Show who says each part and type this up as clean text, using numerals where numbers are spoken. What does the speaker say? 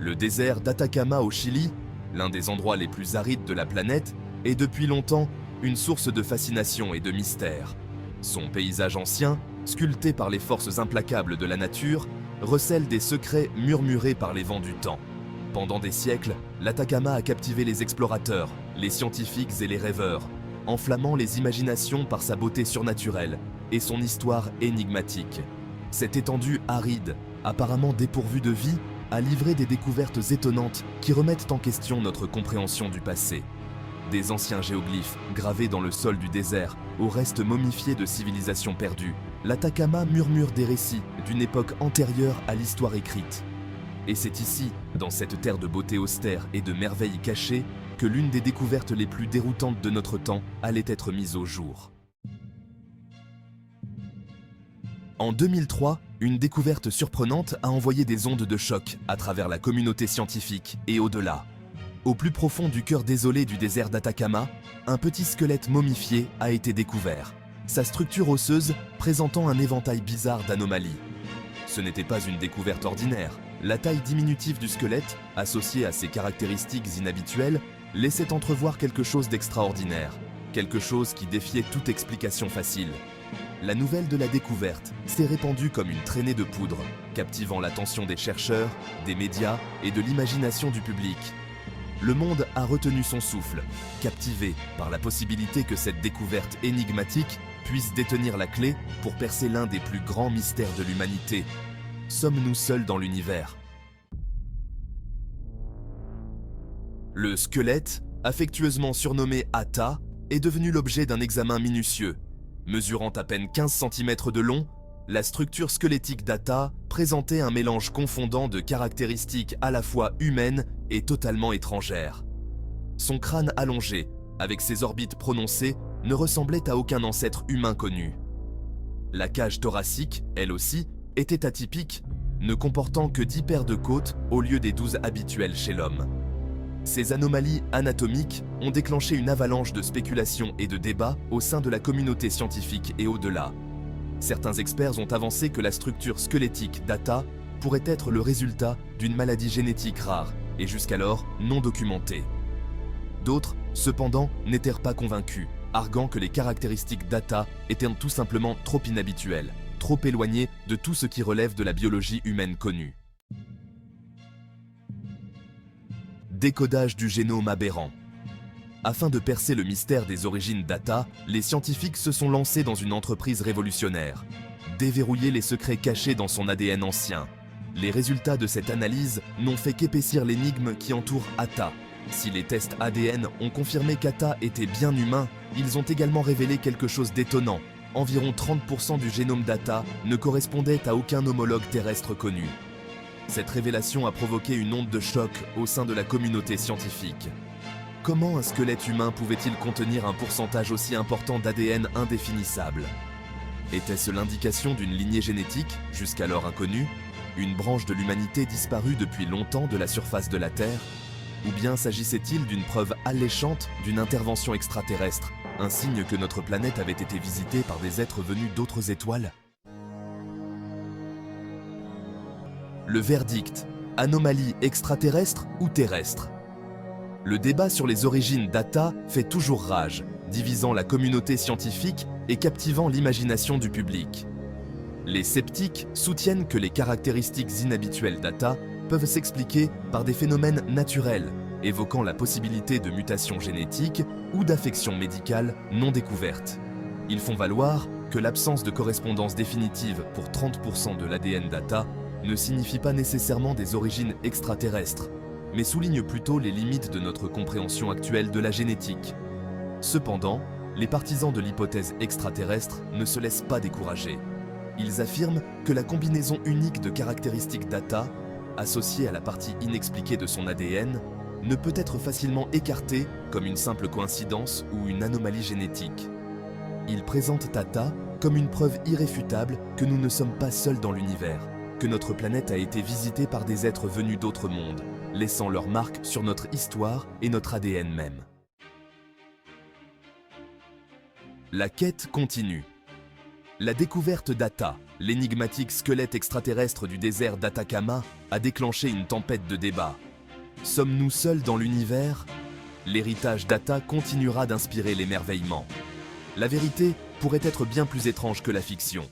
Speaker 1: Le désert d'Atacama au Chili, l'un des endroits les plus arides de la planète, est depuis longtemps une source de fascination et de mystère. Son paysage ancien, sculpté par les forces implacables de la nature, recèle des secrets murmurés par les vents du temps. Pendant des siècles, l'Atacama a captivé les explorateurs, les scientifiques et les rêveurs, enflammant les imaginations par sa beauté surnaturelle et son histoire énigmatique. Cette étendue aride, apparemment dépourvue de vie, a livré des découvertes étonnantes qui remettent en question notre compréhension du passé. Des anciens géoglyphes gravés dans le sol du désert aux restes momifiés de civilisations perdues, l'Atacama murmure des récits d'une époque antérieure à l'histoire écrite. Et c'est ici, dans cette terre de beauté austère et de merveilles cachées, que l'une des découvertes les plus déroutantes de notre temps allait être mise au jour. En 2003, une découverte surprenante a envoyé des ondes de choc à travers la communauté scientifique et au-delà. Au plus profond du cœur désolé du désert d'Atacama, un petit squelette momifié a été découvert, sa structure osseuse présentant un éventail bizarre d'anomalies. Ce n'était pas une découverte ordinaire. La taille diminutive du squelette, associée à ses caractéristiques inhabituelles, laissait entrevoir quelque chose d'extraordinaire, quelque chose qui défiait toute explication facile. La nouvelle de la découverte s'est répandue comme une traînée de poudre, captivant l'attention des chercheurs, des médias et de l'imagination du public. Le monde a retenu son souffle, captivé par la possibilité que cette découverte énigmatique puisse détenir la clé pour percer l'un des plus grands mystères de l'humanité. Sommes-nous seuls dans l'univers? Le squelette, affectueusement surnommé Ata, est devenu l'objet d'un examen minutieux. Mesurant à peine 15 cm de long, la structure squelettique d'Ata présentait un mélange confondant de caractéristiques à la fois humaines et totalement étrangères. Son crâne allongé, avec ses orbites prononcées, ne ressemblait à aucun ancêtre humain connu. La cage thoracique, elle aussi, était atypique, ne comportant que 10 paires de côtes au lieu des 12 habituelles chez l'homme. Ces anomalies anatomiques ont déclenché une avalanche de spéculations et de débats au sein de la communauté scientifique et au-delà. Certains experts ont avancé que la structure squelettique d'Ata pourrait être le résultat d'une maladie génétique rare et jusqu'alors non documentée. D'autres, cependant, n'étaient pas convaincus, arguant que les caractéristiques d'Ata étaient tout simplement trop inhabituelles, trop éloignées de tout ce qui relève de la biologie humaine connue. Décodage du génome aberrant. Afin de percer le mystère des origines d'Ata, les scientifiques se sont lancés dans une entreprise révolutionnaire. Déverrouiller les secrets cachés dans son ADN ancien. Les résultats de cette analyse n'ont fait qu'épaissir l'énigme qui entoure Ata. Si les tests ADN ont confirmé qu'Ata était bien humain, ils ont également révélé quelque chose d'étonnant. Environ 30% du génome d'Ata ne correspondait à aucun homologue terrestre connu. Cette révélation a provoqué une onde de choc au sein de la communauté scientifique. Comment un squelette humain pouvait-il contenir un pourcentage aussi important d'ADN indéfinissable? Était-ce l'indication d'une lignée génétique, jusqu'alors inconnue, une branche de l'humanité disparue depuis longtemps de la surface de la Terre? Ou bien s'agissait-il d'une preuve alléchante d'une intervention extraterrestre, un signe que notre planète avait été visitée par des êtres venus d'autres étoiles? Le verdict, anomalie extraterrestre ou terrestre? Le débat sur les origines d'Ata fait toujours rage, divisant la communauté scientifique et captivant l'imagination du public. Les sceptiques soutiennent que les caractéristiques inhabituelles d'Ata peuvent s'expliquer par des phénomènes naturels, évoquant la possibilité de mutations génétiques ou d'affections médicales non découvertes. Ils font valoir que l'absence de correspondance définitive pour 30% de l'ADN d'Ata ne signifie pas nécessairement des origines extraterrestres, mais souligne plutôt les limites de notre compréhension actuelle de la génétique. Cependant, les partisans de l'hypothèse extraterrestre ne se laissent pas décourager. Ils affirment que la combinaison unique de caractéristiques d'Ata, associée à la partie inexpliquée de son ADN, ne peut être facilement écartée comme une simple coïncidence ou une anomalie génétique. Ils présentent Ata comme une preuve irréfutable que nous ne sommes pas seuls dans l'univers, que notre planète a été visitée par des êtres venus d'autres mondes, laissant leur marque sur notre histoire et notre ADN même. La quête continue. La découverte d'Atta, l'énigmatique squelette extraterrestre du désert d'Atacama, a déclenché une tempête de débats. Sommes-nous seuls dans l'univers? L'héritage d'Atta continuera d'inspirer l'émerveillement. La vérité pourrait être bien plus étrange que la fiction.